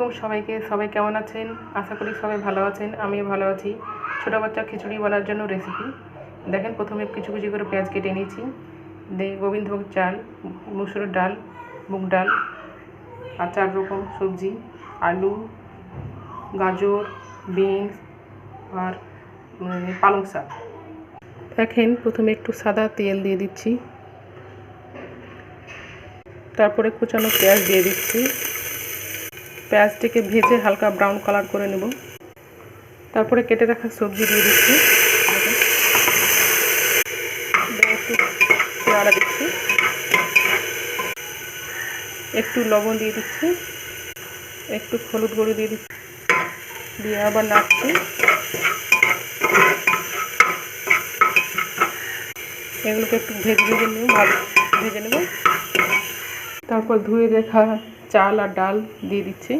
আলাইকুম সবাইকে। সবাই কেমন আছেন? আশা করি সবাই ভালো আছেন, আমিও ভালো আছি। ছোটো বাচ্চা খিচুড়ি বানার জন্য রেসিপি দেখেন। প্রথমে কিছু কিছু করে পেঁয়াজ কেটে নিয়েছি, গোবিন্দভোগ চাল, মুসুর ডাল, মুগ ডাল আর 4 রকম সবজি, আলু, গাজর, বিনস আর পালং শাক। দেখেন প্রথমে একটু সাদা তেল দিয়ে দিচ্ছি, তারপরে কুচানো পেঁয়াজ দিয়ে দিচ্ছি। পেঁয়াজটিকে ভেজে হালকা ব্রাউন কালার করে নেব। তারপরে কেটে রাখা সবজি দিয়ে দিচ্ছি, একটু নাড়া দিচ্ছি, একটু লবণ দিয়ে দিচ্ছি, একটু হলুদ গুঁড়ো দিয়ে দিচ্ছি, দিয়ে আবার নাড়ছি। এগুলোকে একটু ভেজে নেব। তারপর ধুয়ে রাখা চাল আর ডাল দিয়ে দিচ্ছি।